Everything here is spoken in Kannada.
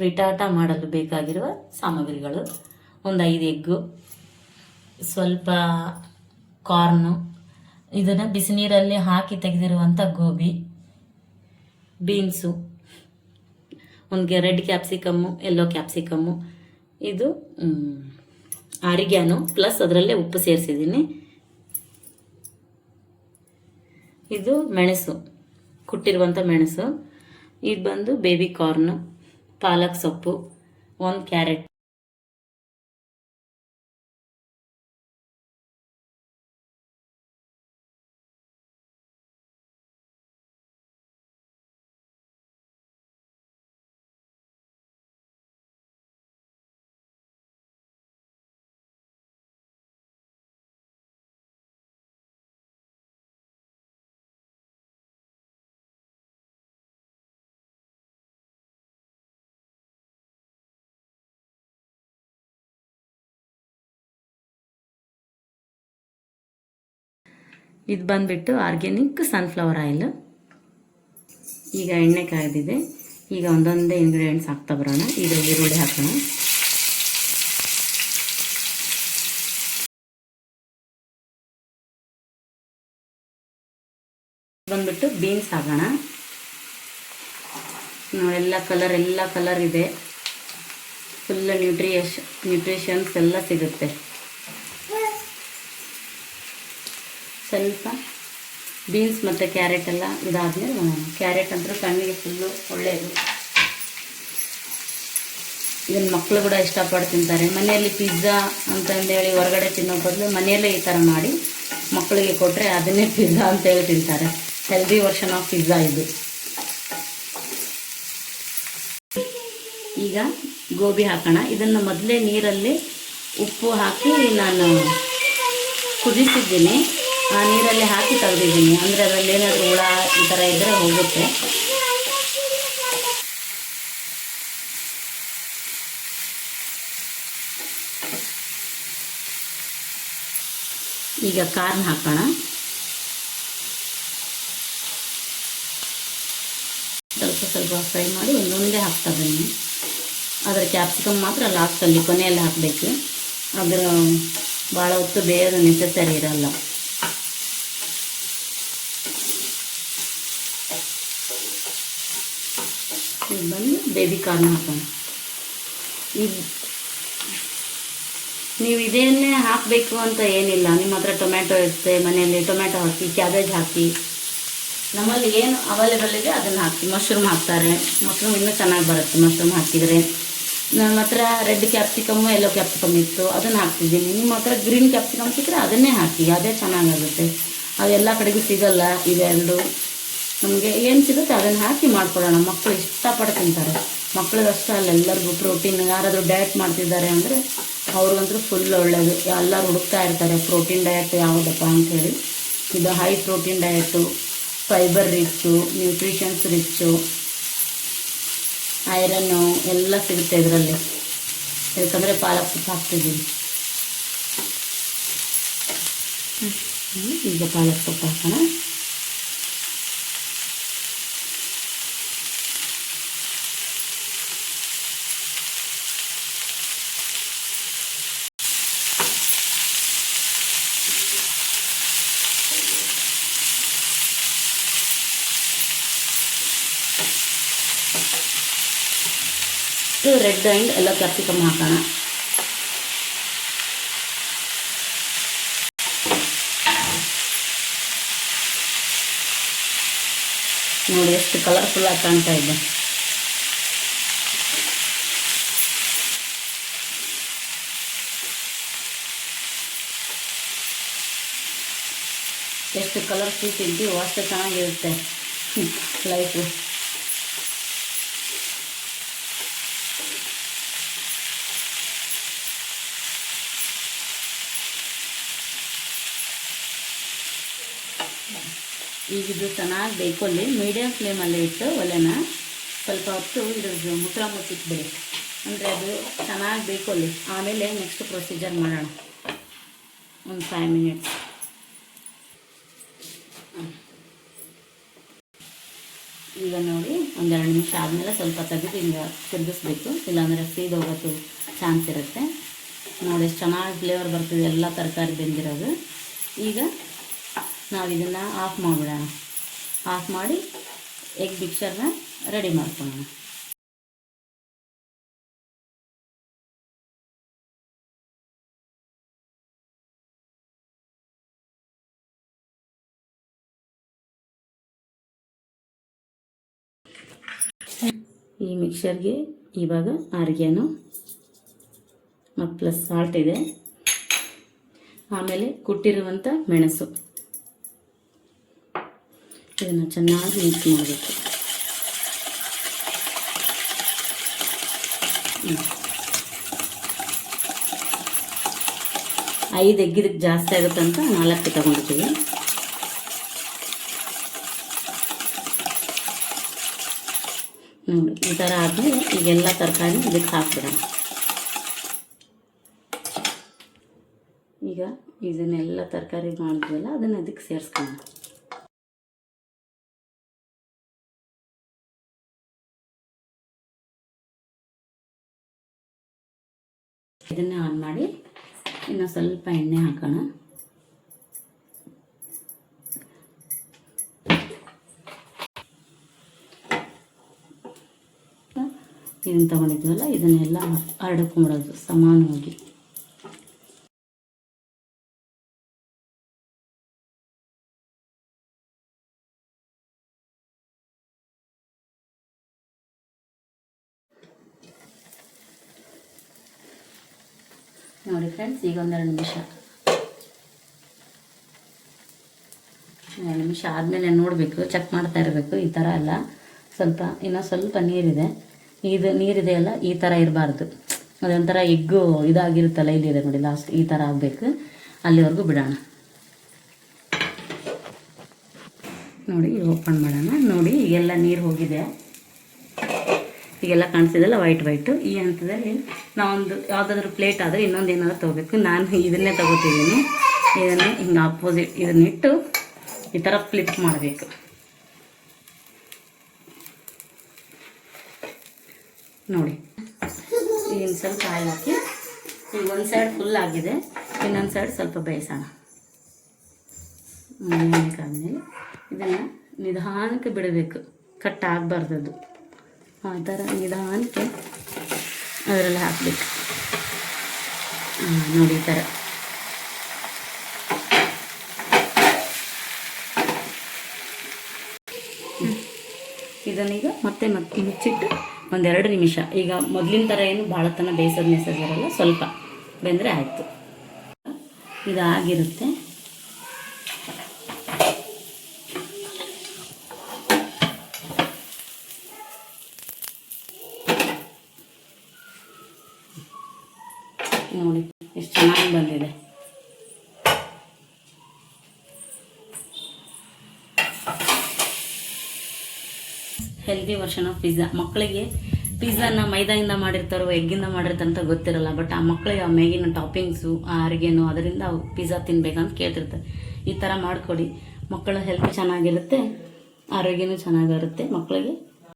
ಫ್ರಿಟಾಟ ಮಾಡಲು ಬೇಕಾಗಿರುವ ಸಾಮಗ್ರಿಗಳು: ಒಂದು 5 ಎಗ್ಗು, ಸ್ವಲ್ಪ ಕಾರ್ನು, ಇದನ್ನು ಬಿಸಿ ನೀರಲ್ಲಿ ಹಾಕಿ ತೆಗೆದಿರುವಂಥ ಗೋಬಿ, ಬೀನ್ಸು, ಒಂದು ರೆಡ್ ಕ್ಯಾಪ್ಸಿಕಮ್ಮು, ಯೆಲ್ಲೋ ಕ್ಯಾಪ್ಸಿಕಮ್ಮು, ಇದು ಆರಿಗ್ಯಾನೋ ಪ್ಲಸ್ ಅದರಲ್ಲೇ ಉಪ್ಪು ಸೇರಿಸಿದ್ದೀನಿ. ಇದು ಮೆಣಸು, ಕುಟ್ಟಿರುವಂಥ ಮೆಣಸು. ಇದು ಬಂದು ಬೇಬಿ ಕಾರ್ನು, ಪಾಲಕ್ ಸೊಪ್ಪು, ಒಂದು ಕ್ಯಾರೆಟ್. ಇದು ಬಂದುಬಿಟ್ಟು ಆರ್ಗ್ಯಾನಿಕ್ ಸನ್ಫ್ಲವರ್ ಆಯಿಲ್. ಈಗ ಎಣ್ಣೆ ಕಾಯ್ದಿದೆ. ಈಗ ಒಂದೊಂದೇ ಇಂಗ್ರೀಡಿಯೆಂಟ್ಸ್ ಹಾಕ್ತಾ ಬರೋಣ. ಈಗ ಈರುಳ್ಳಿ ಹಾಕೋಣ. ಬಂದ್ಬಿಟ್ಟು ಬೀನ್ಸ್ ಹಾಕೋಣ. ಎಲ್ಲ ಕಲರ್ ಇದೆ. ಫುಲ್ ನ್ಯೂಟ್ರಿಷನ್ಸ್ ಎಲ್ಲ ಸಿಗುತ್ತೆ. ಸ್ವಲ್ಪ ಬೀನ್ಸ್ ಮತ್ತು ಕ್ಯಾರೆಟ್ ಎಲ್ಲ ಇದಾದ್ಮೇಲೆ ಕ್ಯಾರೆಟ್ ಅಂದ್ರೆ ಕಣ್ಣಿಗೆ ಫುಲ್ಲು ಒಳ್ಳೆಯದು. ಇದನ್ನು ಮಕ್ಕಳು ಕೂಡ ಇಷ್ಟಪಟ್ಟು ತಿಂತಾರೆ. ಮನೆಯಲ್ಲಿ ಪಿಜ್ಜಾ ಅಂತಂದೇಳಿ ಹೊರಗಡೆ ತಿನ್ನೋ ಬದಲು ಮನೆಯಲ್ಲೇ ಈ ಥರ ಮಾಡಿ ಮಕ್ಕಳಿಗೆ ಕೊಟ್ಟರೆ ಅದನ್ನೇ ಪಿಜ್ಜಾ ಅಂತೇಳಿ ತಿಂತಾರೆ. ಹೆಲ್ದಿ ವರ್ಷನ್ ಆಫ್ ಪಿಜ್ಜಾ ಇದು. ಈಗ ಗೋಬಿ ಹಾಕೋಣ. ಇದನ್ನು ಮೊದಲೇ ನೀರಲ್ಲಿ ಉಪ್ಪು ಹಾಕಿ ನಾನು ಕುದಿಸಿದ್ದೀನಿ. ಆ ನೀರಲ್ಲಿ ಹಾಕಿ ತೆಗೆದಿದ್ದೀನಿ. ಅಂದರೆ ಅದರಲ್ಲಿ ಏನಾದರೂ ಹುಳ ಈ ಥರ ಇದ್ದರೆ ಹೋಗುತ್ತೆ. ಈಗ ಕಾರ್ನ್ ಹಾಕೋಣ. ಸ್ವಲ್ಪ ಫ್ರೈ ಮಾಡಿ ಒಂದೊಂದೇ ಹಾಕ್ತಾ ಬನ್ನಿ. ಅದರ ಕ್ಯಾಪ್ಸಿಕಮ್ ಮಾತ್ರ ಲಾಸ್ಟಲ್ಲಿ ಕೊನೆಯಲ್ಲಿ ಹಾಕಬೇಕು. ಅದರ ಭಾಳ ಹೊತ್ತು ಬೇಯೋದು ನೆಸಸರಿ ಇರಲ್ಲ. ಈಗ ಬಂದು ಬೇಬಿ ಕಾರ್ನ್ ಹಾಕೋಣ. ಈಗ ನೀವು ಇದನ್ನೇ ಹಾಕಬೇಕು ಅಂತ ಏನಿಲ್ಲ. ನಿಮ್ಮ ಹತ್ರ ಟೊಮ್ಯಾಟೊ ಇರುತ್ತೆ ಮನೆಯಲ್ಲಿ, ಟೊಮ್ಯಾಟೊ ಹಾಕಿ, ಕ್ಯಾಬೇಜ್ ಹಾಕಿ, ನಮ್ಮಲ್ಲಿ ಏನು ಅವೈಲೇಬಲ್ ಇದೆ ಅದನ್ನು ಹಾಕಿ. ಮಶ್ರೂಮ್ ಹಾಕ್ತಾರೆ, ಮಶ್ರೂಮ್ ಇನ್ನೂ ಚೆನ್ನಾಗಿ ಬರುತ್ತೆ ಮಶ್ರೂಮ್ ಹಾಕಿದರೆ. ನಮ್ಮ ಹತ್ರ ರೆಡ್ ಕ್ಯಾಪ್ಸಿಕಮ್ಮು ಯೆಲ್ಲೋ ಕ್ಯಾಪ್ಸಿಕಮ್ ಇತ್ತು, ಅದನ್ನು ಹಾಕ್ತಿದ್ದೀನಿ. ನಿಮ್ಮ ಹತ್ರ ಗ್ರೀನ್ ಕ್ಯಾಪ್ಸಿಕಮ್ ಸಿಕ್ಕರೆ ಅದನ್ನೇ ಹಾಕಿ, ಅದೇ ಚೆನ್ನಾಗಾಗುತ್ತೆ. ಅದೆಲ್ಲ ಕಡೆಗೂ ಸಿಗಲ್ಲ ಇವೆರಡು. ನಮಗೆ ಏನು ಸಿಗುತ್ತೆ ಅದನ್ನು ಹಾಕಿ ಮಾಡ್ಕೊಳ್ಳೋಣ. ಮಕ್ಕಳು ಇಷ್ಟಪಟ್ಟು ತಿಂತಾರೆ. ಮಕ್ಕಳಿಗಷ್ಟೇ ಅಲ್ಲ, ಎಲ್ಲರಿಗೂ ಪ್ರೋಟೀನ್. ಯಾರಾದರೂ ಡಯಟ್ ಮಾಡ್ತಿದ್ದಾರೆ ಅಂದರೆ ಅವ್ರಿಗಂತೂ ಫುಲ್ ಒಳ್ಳೆಯದು. ಎಲ್ಲರೂ ಹುಡುಕ್ತಾ ಇರ್ತಾರೆ ಪ್ರೋಟೀನ್ ಡಯಟ್ ಯಾವುದಪ್ಪ ಅಂಥೇಳಿ. ಇದು high protein diet, fibre rich, nutritions rich, iron ಎಲ್ಲ ಸಿಗುತ್ತೆ ಇದರಲ್ಲಿ. ಯಾಕಂದರೆ ಪಾಲಕ್ ಸೊಪ್ಪು ಹಾಕ್ತಿದ್ದೀವಿ. ಈಗ ಪಾಲಕ್ ಸೊಪ್ಪು ಹಾಕೋಣ. ರೆಡ್ ಆ್ಯಂಡ್ ಯೆಲ್ಲೋ ಕ್ಯಾಪ್ಸಿಕಮ್ ಹಾಕೋಣ. ನೋಡಿ ಎಷ್ಟು ಕಲರ್ಫುಲ್ ಆಗಿ ಕಾಣ್ತಾ ಇದೆ. ಎಷ್ಟು ಕಲರ್ಫುಲ್ ತಿಂತೀವೋ ಅಷ್ಟು ಚೆನ್ನಾಗಿರುತ್ತೆ ಲೈಫು. ಈಗ ಇದು ಚೆನ್ನಾಗಿ ಬೇಯ್ಕೊಳ್ಳಿ. ಮೀಡಿಯಮ್ ಫ್ಲೇಮಲ್ಲಿ ಇಟ್ಟು ಒಲೆನ ಸ್ವಲ್ಪ ಹೊತ್ತು ಇದ್ರದ್ದು ಮುಚ್ಚಳ ಮುಚ್ಚಿಟ್ಬಿಡಿ. ಅಂದರೆ ಅದು ಚೆನ್ನಾಗಿ ಬೇಯ್ಕೊಳ್ಳಿ. ಆಮೇಲೆ ನೆಕ್ಸ್ಟ್ ಪ್ರೊಸೀಜರ್ ಮಾಡೋಣ. ಒಂದು 5 ಮಿನಿಟ್ಸ್. ಈಗ ನೋಡಿ ಒಂದೆರಡು ನಿಮಿಷ ಆದಮೇಲೆ ಸ್ವಲ್ಪ ತೆಗೆದು ಹಿಂಗೆ ತಿರುಗಿಸ್ಬೇಕು, ಇಲ್ಲಾಂದರೆ ಸೀದೋಗೋದು ಚಾನ್ಸ್ ಇರುತ್ತೆ. ನೋಡಿ ಎಷ್ಟು ಚೆನ್ನಾಗಿ ಫ್ಲೇವರ್ ಬರ್ತದೆ ಎಲ್ಲ ತರಕಾರಿ ಬೆಂದಿರೋದು. ಈಗ ನಾವು ಇದನ್ನು ಆಫ್ ಮಾಡಿಬಿಡೋಣ. ಆಫ್ ಮಾಡಿ ಎಗ್ ಮಿಕ್ಸರ್ನ ರೆಡಿ ಮಾಡ್ಕೊಳ್ಳೋಣ. ಈ ಮಿಕ್ಸರ್ಗೆ ಇವಾಗ ಆರ್ಗ್ಯಾನು ಮತ್ತು ಪ್ಲಸ್ ಸಾಲ್ಟ್ ಇದೆ, ಆಮೇಲೆ ಕುಟ್ಟಿರುವಂಥ ಮೆಣಸು, ಇದನ್ನು ಚೆನ್ನಾಗಿ ಮಿಕ್ಸ್ ಮಾಡಬೇಕು. 5 ಎಗ್ ಇದಕ್ಕೆ ಜಾಸ್ತಿ ಆಗುತ್ತೆ ಅಂತ 4 ತಗೊಂಡಿದ್ದೀವಿ. ನೋಡಿ ಈ ಥರ ಆದಮೇಲೆ ಈಗೆಲ್ಲ ತರಕಾರಿ ಇದಕ್ಕೆ ಹಾಕ್ಬಿಡೋಣ. ಈಗ ಇದನ್ನೆಲ್ಲ ತರಕಾರಿ ಮಾಡಿದ್ವಲ್ಲ ಅದನ್ನು ಅದಕ್ಕೆ ಸೇರಿಸ್ಕೊಳ್ಳೋಣ. ಇದನ್ನೇ ಆನ್ ಮಾಡಿ ಇನ್ನು ಸ್ವಲ್ಪ ಎಣ್ಣೆ ಹಾಕೋಣ. ಇದನ್ನು ತಗೊಂಡಿದ್ವಲ್ಲ ಇದನ್ನೆಲ್ಲ ಹರಡ್ಕೊಂಬಿಡೋದು ಸಮಾನವಾಗಿ. ನೋಡಿ ಫ್ರೆಂಡ್ಸ್, ಈಗ 2 ನಿಮಿಷ ಆದಮೇಲೆ ನೋಡಬೇಕು, ಚೆಕ್ ಮಾಡ್ತಾ ಇರಬೇಕು. ಈ ಥರ ಅಲ್ಲ, ಸ್ವಲ್ಪ ಇನ್ನೂ ಸ್ವಲ್ಪ ನೀರಿದೆ. ಇದು ನೀರಿದೆಯಲ್ಲ ಈ ಥರ ಇರಬಾರ್ದು, ಅದೊಂಥರ ಎಗ್ಗು ಇದಾಗಿರುತ್ತಲ್ಲ, ಇಲ್ಲಿದೆ ನೋಡಿ ಲಾಸ್ಟ್ ಈ ಥರ ಆಗಬೇಕು. ಅಲ್ಲಿವರೆಗೂ ಬಿಡೋಣ. ನೋಡಿ ಓಪನ್ ಮಾಡೋಣ. ನೋಡಿ ಈಗೆಲ್ಲ ನೀರು ಹೋಗಿದೆ, ಈಗೆಲ್ಲ ಕಾಣಿಸಿದೆಲ್ಲ ವೈಟು. ಈ ಹಂತದಲ್ಲಿ ನಾವೊಂದು ಯಾವುದಾದ್ರೂ ಪ್ಲೇಟ್ ಆದರೆ ಇನ್ನೊಂದು ಏನಾದರೂ ತೊಗೋಬೇಕು. ನಾನು ಇದನ್ನೇ ತೊಗೋತಿದ್ದೀನಿ. ಇದನ್ನೇ ಹಿಂಗೆ ಆಪೋಸಿಟ್ ಇದನ್ನಿಟ್ಟು ಈ ಥರ ಫ್ಲಿಪ್ ಮಾಡಬೇಕು. ನೋಡಿ ಈಗ ಸ್ವಲ್ಪ ಆಯಿಲ್ ಹಾಕಿ, ಈಗ ಒಂದು ಸೈಡ್ ಫುಲ್ ಆಗಿದೆ, ಇನ್ನೊಂದು ಸೈಡ್ ಸ್ವಲ್ಪ ಬೇಯಿಸೋಣ. ಆದಮೇಲೆ ಇದನ್ನು ನಿಧಾನಕ್ಕೆ ಬಿಡಬೇಕು, ಕಟ್ ಆಗಬಾರ್ದದು. ಆ ಥರ ನಿಧಾನಕ್ಕೆ ಅದರಲ್ಲಿ ಹಾಕಬೇಕು. ನೋಡಿ ಈ ಥರ. ಇದನ್ನೀಗ ಮತ್ತೆ ಮುಚ್ಚಿಟ್ಟು 1-2 ನಿಮಿಷ, ಈಗ ಮೊದಲಿನ ಥರ ಏನು ಭಾಳ ತನಕ ಬೇಯಿಸೋದು ನೆಸಸರಿಲ್ಲ, ಸ್ವಲ್ಪ ಬೆಂದರೆ ಆಯಿತು. ಇದಾಗಿರುತ್ತೆ. ನೋಡಿ ಎಷ್ಟು ಚೆನ್ನಾಗಿ ಬಂದಿದೆ. Healthy version of pizza. ಮಕ್ಕಳಿಗೆ ಪಿಜ್ಜಾನ ಮೈದಾಯಿಂದ ಮಾಡಿರ್ತಾರೋ ಎಗ್ಗಿಂದ ಮಾಡಿರ್ತಾರೆ ಅಂತ ಗೊತ್ತಿರಲ್ಲ, ಬಟ್ ಆ ಮಕ್ಕಳಿಗೆ ಆ ಮೇಗಿನ ಟಾಪಿಂಗ್ಸು, ಆ ಅರಿಗೆನು ಅದರಿಂದ ಪಿಜ್ಜಾ ತಿನ್ಬೇಕಂತ ಕೇಳ್ತಿರ್ತಾರೆ. ಈ ಥರ ಮಾಡಿಕೊಡಿ, ಮಕ್ಕಳ ಹೆಲ್ತ್ ಚೆನ್ನಾಗಿರುತ್ತೆ, ಆರೋಗ್ಯನೂ ಚೆನ್ನಾಗಿರುತ್ತೆ ಮಕ್ಕಳಿಗೆ.